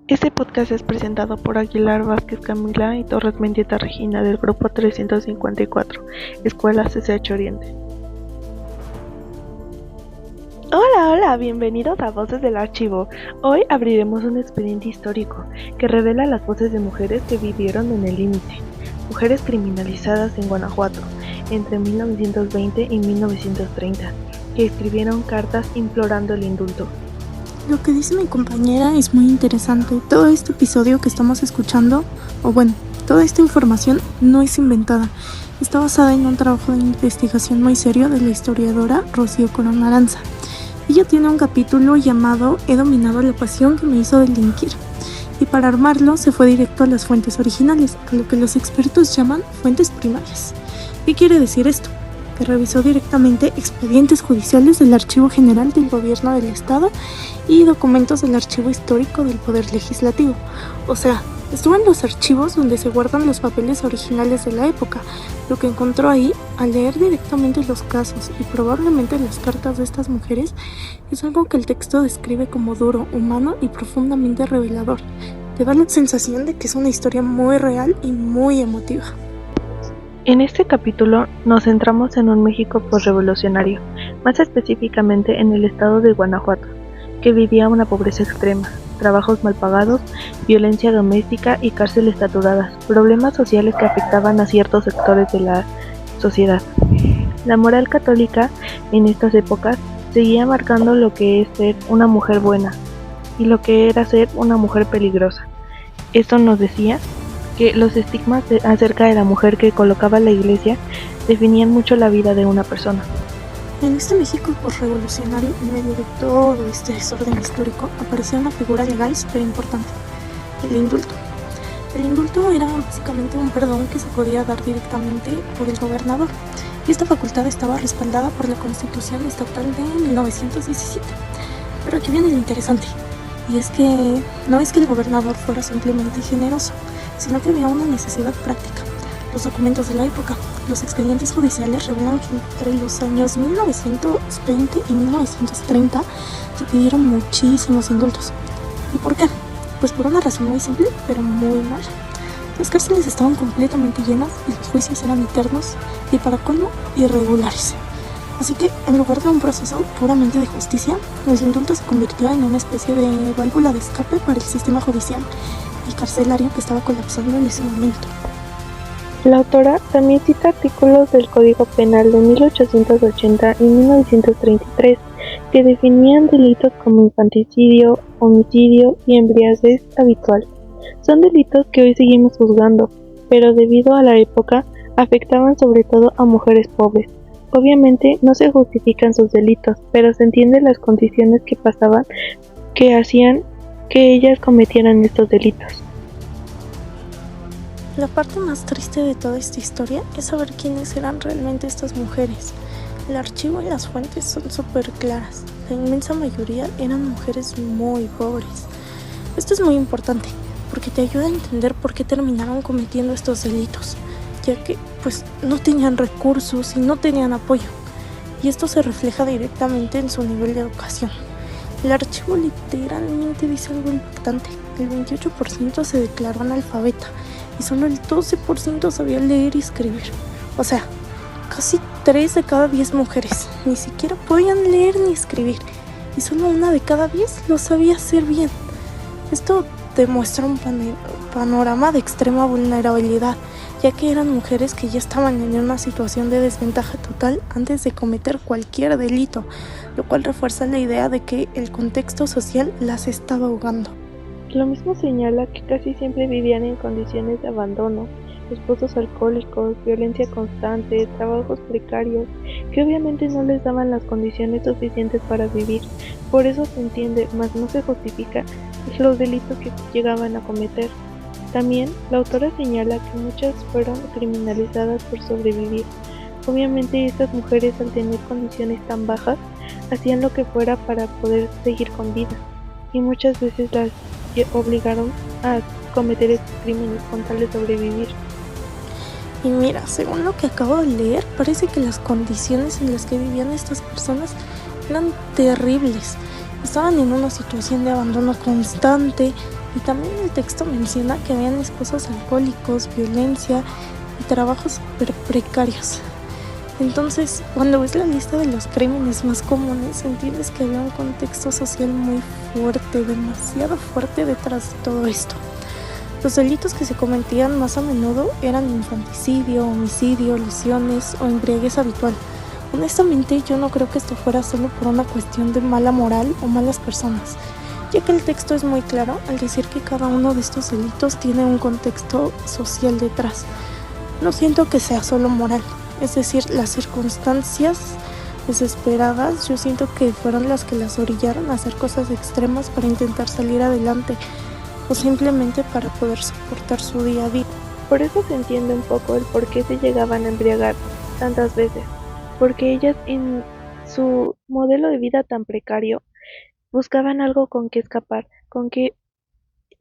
Este podcast es presentado por Aguilar Vázquez Camila y Torres Mendieta Regina del Grupo 354, Escuela CCH Oriente. Hola, bienvenidos a Voces del Archivo. Hoy abriremos un expediente histórico que revela las voces de mujeres que vivieron en el límite, mujeres criminalizadas en Guanajuato entre 1920 y 1930, que escribieron cartas implorando el indulto. Lo que dice mi compañera es muy interesante. Todo este episodio que estamos escuchando, toda esta información no es inventada. Está basada en un trabajo de investigación muy serio de la historiadora Rocío Corona Aranza. Ella tiene un capítulo llamado He dominado la pasión que me hizo delinquir. Y para armarlo se fue directo a las fuentes originales, a lo que los expertos llaman fuentes primarias. ¿Qué quiere decir esto? Que revisó directamente expedientes judiciales del Archivo General del Gobierno del Estado y documentos del Archivo Histórico del Poder Legislativo. O sea, estuvo en los archivos donde se guardan los papeles originales de la época. Lo que encontró ahí, al leer directamente los casos y probablemente las cartas de estas mujeres, es algo que el texto describe como duro, humano y profundamente revelador. Te da la sensación de que es una historia muy real y muy emotiva. En este capítulo nos centramos en un México posrevolucionario, más específicamente en el estado de Guanajuato, que vivía una pobreza extrema, trabajos mal pagados, violencia doméstica y cárceles saturadas, problemas sociales que afectaban a ciertos sectores de la sociedad. La moral católica en estas épocas seguía marcando lo que es ser una mujer buena y lo que era ser una mujer peligrosa. Esto nos decía que los estigmas acerca de la mujer que colocaba la iglesia definían mucho la vida de una persona. En este México posrevolucionario, en medio de todo este desorden histórico, apareció una figura legal súper importante, el indulto. El indulto era básicamente un perdón que se podía dar directamente por el gobernador, y esta facultad estaba respaldada por la Constitución Estatal de 1917. Pero aquí viene lo interesante, y es que no es que el gobernador fuera simplemente generoso, sino que había una necesidad práctica. Los documentos de la época, los expedientes judiciales revelan que entre los años 1920 y 1930 se pidieron muchísimos indultos. ¿Y por qué? Pues por una razón muy simple, pero muy mala. Las cárceles estaban completamente llenas y los juicios eran eternos y, para colmo, irregulares. Así que, en lugar de un proceso puramente de justicia, el indulto se convirtió en una especie de válvula de escape para el sistema judicial y carcelario que estaba colapsando en ese momento. La autora también cita artículos del Código Penal de 1880 y 1933 que definían delitos como infanticidio, homicidio y embriaguez habitual. Son delitos que hoy seguimos juzgando, pero debido a la época afectaban sobre todo a mujeres pobres. Obviamente no se justifican sus delitos, pero se entienden las condiciones que pasaban que hacían que ellas cometieran estos delitos. La parte más triste de toda esta historia es saber quiénes eran realmente estas mujeres. El archivo y las fuentes son súper claras. La inmensa mayoría eran mujeres muy pobres. Esto es muy importante porque te ayuda a entender por qué terminaron cometiendo estos delitos, ya que no tenían recursos y no tenían apoyo. Y esto se refleja directamente en su nivel de educación. El archivo literalmente dice algo impactante. El 28% se declaró analfabeta y solo el 12% sabía leer y escribir. O sea, casi 3 de cada 10 mujeres ni siquiera podían leer ni escribir, y solo 1 de cada 10 lo sabía hacer bien. Esto demuestra un panorama de extrema vulnerabilidad, ya que eran mujeres que ya estaban en una situación de desventaja total antes de cometer cualquier delito, lo cual refuerza la idea de que el contexto social las estaba ahogando. Lo mismo señala que casi siempre vivían en condiciones de abandono, esposos alcohólicos, violencia constante, trabajos precarios, que obviamente no les daban las condiciones suficientes para vivir. Por eso se entiende, mas no se justifica, los delitos que llegaban a cometer. También, la autora señala que muchas fueron criminalizadas por sobrevivir. Obviamente estas mujeres, al tener condiciones tan bajas, hacían lo que fuera para poder seguir con vida, y muchas veces las obligaron a cometer estos crímenes con tal de sobrevivir. Y mira, según lo que acabo de leer, parece que las condiciones en las que vivían estas personas eran terribles. Estaban en una situación de abandono constante, Y también el texto menciona que habían esposos alcohólicos, violencia y trabajos súper precarios. Entonces, cuando ves la lista de los crímenes más comunes, entiendes que había un contexto social muy fuerte, demasiado fuerte detrás de todo esto. Los delitos que se cometían más a menudo eran infanticidio, homicidio, lesiones o embriaguez habitual. Honestamente, yo no creo que esto fuera solo por una cuestión de mala moral o malas personas, ya que el texto es muy claro al decir que cada uno de estos delitos tiene un contexto social detrás. No siento que sea solo moral, es decir, las circunstancias desesperadas yo siento que fueron las que las orillaron a hacer cosas extremas para intentar salir adelante o simplemente para poder soportar su día a día. Por eso se entiende un poco el por qué se llegaban a embriagar tantas veces, porque ellas en su modelo de vida tan precario buscaban algo con que escapar, con que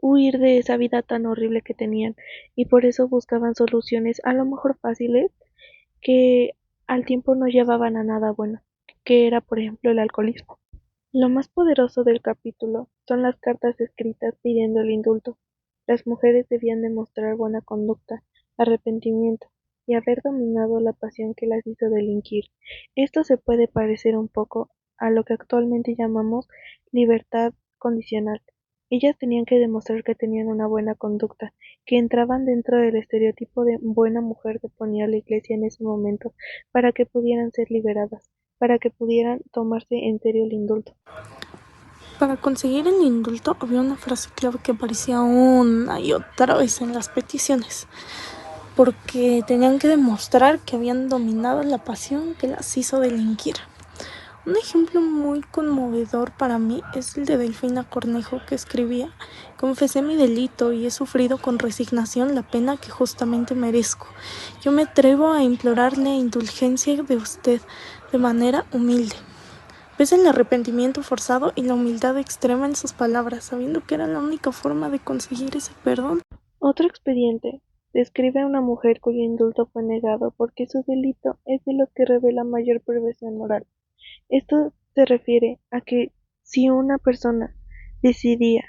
huir de esa vida tan horrible que tenían, y por eso buscaban soluciones a lo mejor fáciles que al tiempo no llevaban a nada bueno, que era por ejemplo el alcoholismo. Lo más poderoso del capítulo son las cartas escritas pidiendo el indulto. Las mujeres debían demostrar buena conducta, arrepentimiento y haber dominado la pasión que las hizo delinquir. Esto se puede parecer un poco a lo que actualmente llamamos libertad condicional. Ellas tenían que demostrar que tenían una buena conducta, que entraban dentro del estereotipo de buena mujer que ponía la iglesia en ese momento, para que pudieran ser liberadas, para que pudieran tomarse en serio el indulto. Para conseguir el indulto había una frase clave que aparecía una y otra vez en las peticiones, porque tenían que demostrar que habían dominado la pasión que las hizo delinquir. Un ejemplo muy conmovedor para mí es el de Delfina Cornejo, que escribía: confesé mi delito y he sufrido con resignación la pena que justamente merezco. Yo me atrevo a implorar la indulgencia de usted de manera humilde. Ves el arrepentimiento forzado y la humildad extrema en sus palabras, sabiendo que era la única forma de conseguir ese perdón. Otro expediente describe a una mujer cuyo indulto fue negado porque su delito es de los que revela mayor perversión moral. Esto se refiere a que si una persona decidía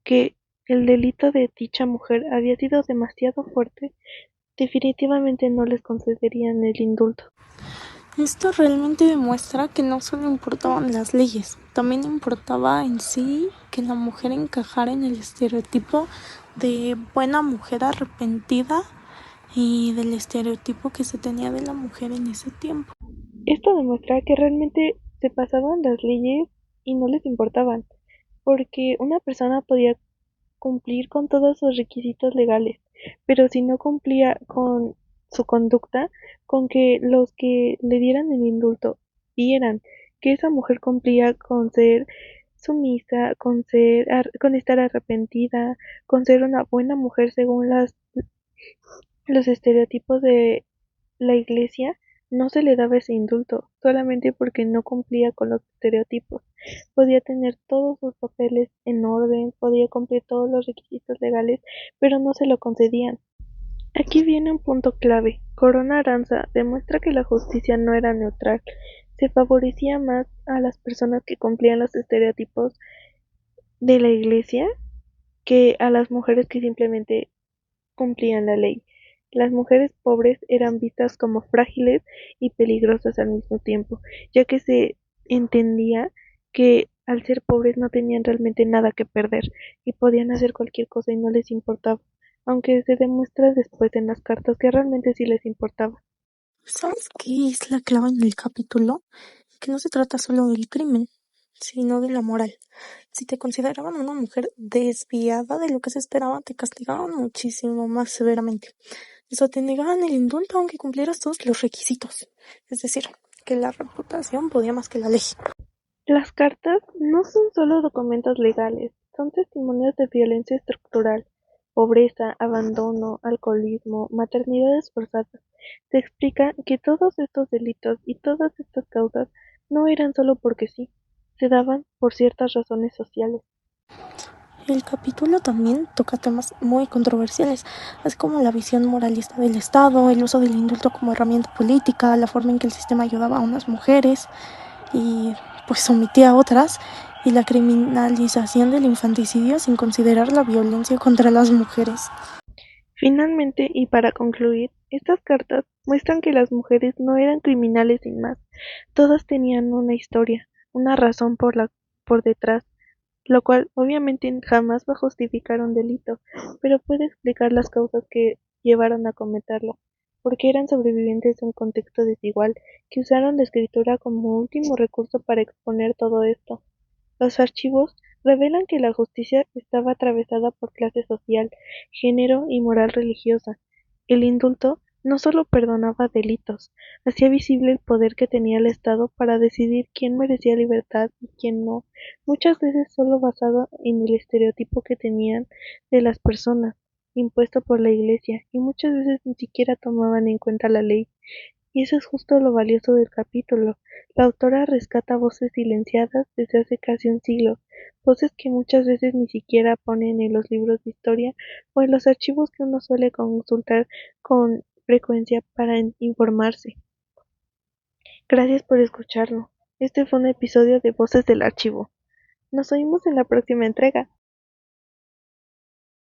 que el delito de dicha mujer había sido demasiado fuerte, definitivamente no les concederían el indulto. Esto realmente demuestra que no solo importaban las leyes, también importaba en sí que la mujer encajara en el estereotipo de buena mujer arrepentida y del estereotipo que se tenía de la mujer en ese tiempo. Esto demuestra que realmente se pasaban las leyes y no les importaban, porque una persona podía cumplir con todos sus requisitos legales, pero si no cumplía con su conducta, con que los que le dieran el indulto vieran que esa mujer cumplía con ser sumisa, con estar arrepentida, con ser una buena mujer según los estereotipos de la iglesia, no se le daba ese indulto, solamente porque no cumplía con los estereotipos. Podía tener todos sus papeles en orden, podía cumplir todos los requisitos legales, pero no se lo concedían. Aquí viene un punto clave. Corona Aranza demuestra que la justicia no era neutral. Se favorecía más a las personas que cumplían los estereotipos de la iglesia que a las mujeres que simplemente cumplían la ley. Las mujeres pobres eran vistas como frágiles y peligrosas al mismo tiempo, ya que se entendía que al ser pobres no tenían realmente nada que perder y podían hacer cualquier cosa y no les importaba, aunque se demuestra después en las cartas que realmente sí les importaba. ¿Sabes qué es la clave en el capítulo? Que no se trata solo del crimen, sino de la moral. Si te consideraban una mujer desviada de lo que se esperaba, te castigaban muchísimo más severamente. Eso te negaban el indulto aunque cumplieras todos los requisitos. Es decir, que la reputación podía más que la ley. Las cartas no son solo documentos legales, son testimonios de violencia estructural, pobreza, abandono, alcoholismo, maternidades forzadas. Se explica que todos estos delitos y todas estas causas no eran solo porque sí, se daban por ciertas razones sociales. El capítulo también toca temas muy controversiales, así como la visión moralista del Estado, el uso del indulto como herramienta política, la forma en que el sistema ayudaba a unas mujeres y pues omitía a otras, y la criminalización del infanticidio sin considerar la violencia contra las mujeres. Finalmente, y para concluir, estas cartas muestran que las mujeres no eran criminales sin más. Todas tenían una historia, una razón por detrás, lo cual obviamente jamás va a justificar un delito, pero puede explicar las causas que llevaron a cometerlo, porque eran sobrevivientes de un contexto desigual, que usaron la escritura como último recurso para exponer todo esto. Los archivos revelan que la justicia estaba atravesada por clase social, género y moral religiosa. El indulto no solo perdonaba delitos, hacía visible el poder que tenía el Estado para decidir quién merecía libertad y quién no, muchas veces solo basado en el estereotipo que tenían de las personas, impuesto por la Iglesia, y muchas veces ni siquiera tomaban en cuenta la ley. Y eso es justo lo valioso del capítulo. La autora rescata voces silenciadas desde hace casi un siglo, voces que muchas veces ni siquiera ponen en los libros de historia o en los archivos que uno suele consultar con frecuencia para informarse. Gracias por escucharlo. Este fue un episodio de Voces del Archivo. Nos oímos en la próxima entrega.